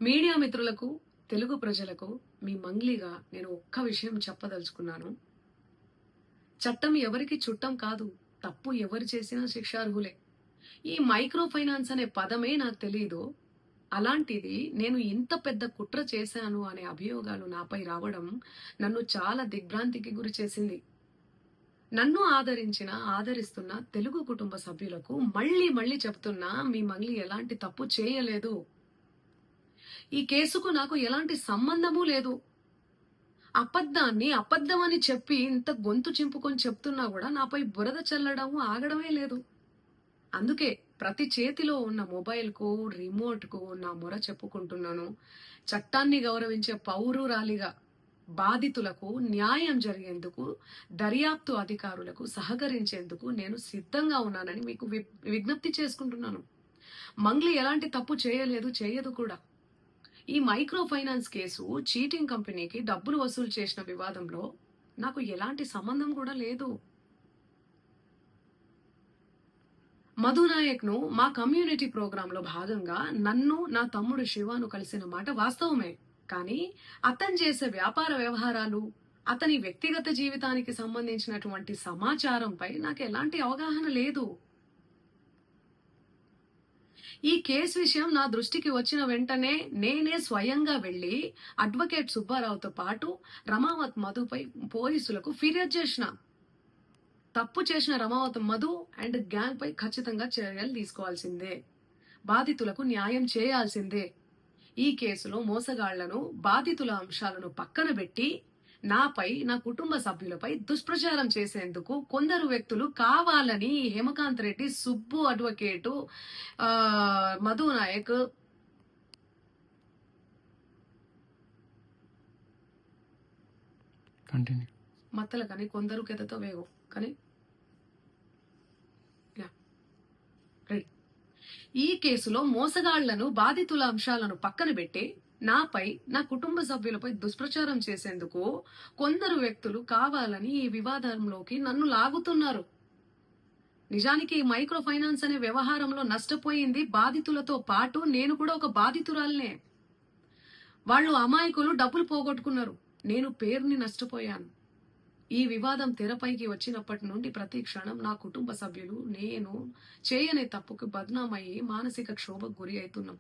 Media మిత్రులకు, తెలుగు ప్రజలకు మీ మంగ్లీగా నేను ఒక్క విషయం చెప్పదలుచుకున్నాను. చట్టం ఎవరికి చుట్టం కాదు. తప్పు ఎవరు చేసినా శిక్షార్హులే. ఈ మైక్రో ఫైనాన్స్ అనే పదమే నాకు తెలీదు. అలాంటిది నేను ఇంత పెద్ద కుట్ర చేశాను అనే అభియోగాలు నాపై రావడం నన్ను చాలా దిగ్భ్రాంతికి గురి చేసింది. నన్ను ఆదరిస్తున్న తెలుగు కుటుంబ సభ్యులకు మళ్ళీ చెప్తున్నా, మీ మంగ్లీ ఎలాంటి తప్పు చేయలేదు. ఈ కేసుకు నాకు ఎలాంటి సంబంధమూ లేదు. అబద్ధాన్ని అబద్ధమని చెప్పి ఇంత గొంతు చింపుకొని చెప్తున్నా కూడా నాపై బురద చల్లడము ఆగడమే లేదు. అందుకే ప్రతి చేతిలో ఉన్న మొబైల్కు, రిమోట్కు నా మొర చెప్పుకుంటున్నాను. చట్టాన్ని గౌరవించే పౌరురాలిగా బాధితులకు న్యాయం జరిగేందుకు, దర్యాప్తు అధికారులకు సహకరించేందుకు నేను సిద్ధంగా ఉన్నానని మీకు విజ్ఞప్తి చేసుకుంటున్నాను. మంగ్లీ ఎలాంటి తప్పు చేయలేదు, చేయదు కూడా. ఈ మైక్రో ఫైనాన్స్ కేసు చీటింగ్ కంపెనీకి డబ్బులు వసూలు చేసిన వివాదంలో నాకు ఎలాంటి సంబంధం కూడా లేదు. మధు నాయక్ ను మా కమ్యూనిటీ ప్రోగ్రామ్ లో భాగంగా నన్ను, నా తమ్ముడు శివాను కలిసిన మాట వాస్తవమే. కానీ అతను చేసే వ్యాపార వ్యవహారాలు, అతని వ్యక్తిగత జీవితానికి సంబంధించినటువంటి సమాచారంపై నాకు ఎలాంటి అవగాహన లేదు. ఈ కేసు విషయం నా దృష్టికి వచ్చిన వెంటనే నేనే స్వయంగా వెళ్లి అడ్వకేట్ సుబ్బారావుతో పాటు రమావత్ మధుపై పోలీసులకు ఫిర్యాదు చేసిన. తప్పు చేసిన రమావత్ మధు అండ్ గ్యాంగ్ పై ఖచ్చితంగా చర్యలు తీసుకోవాల్సిందే. బాధితులకు న్యాయం చేయాల్సిందే. ఈ కేసులో మోసగాళ్లను, బాధితుల అంశాలను పక్కన పెట్టి నాపై, నా కుటుంబ సభ్యులపై దుష్ప్రచారం చేసేందుకు కొందరు వ్యక్తులు కావాలని హేమకాంత్ రెడ్డి, సుబ్బు అడ్వకేటు, మధు నాయక్, మత్తల కానీ కొందరు కెదతో వేగో కానీ ఈ కేసులో మోసగాళ్లను, బాధితుల అంశాలను పక్కన పెట్టి నాపై, నా కుటుంబ సభ్యులపై దుష్ప్రచారం చేసేందుకు కొందరు వ్యక్తులు కావాలని ఈ వివాదంలోకి నన్ను లాగుతున్నారు. నిజానికి ఈ మైక్రో ఫైనాన్స్ అనే వ్యవహారంలో నష్టపోయింది బాధితులతో పాటు నేను కూడా ఒక బాధితురాలనే. వాళ్ళు అమాయకులు డబ్బులు పోగొట్టుకున్నారు. నేను పేరుని నష్టపోయాను. ఈ వివాదం తెరపైకి వచ్చినప్పటి నుండి ప్రతి క్షణం నా కుటుంబ సభ్యులు, నేను చేయని తప్పుకు బద్నామయ్యి మానసిక క్షోభకు గురి అవుతున్నాం.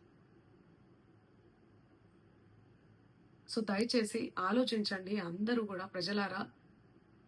సో దయచేసి ఆలోచించండి అందరూ కూడా, ప్రజలారా.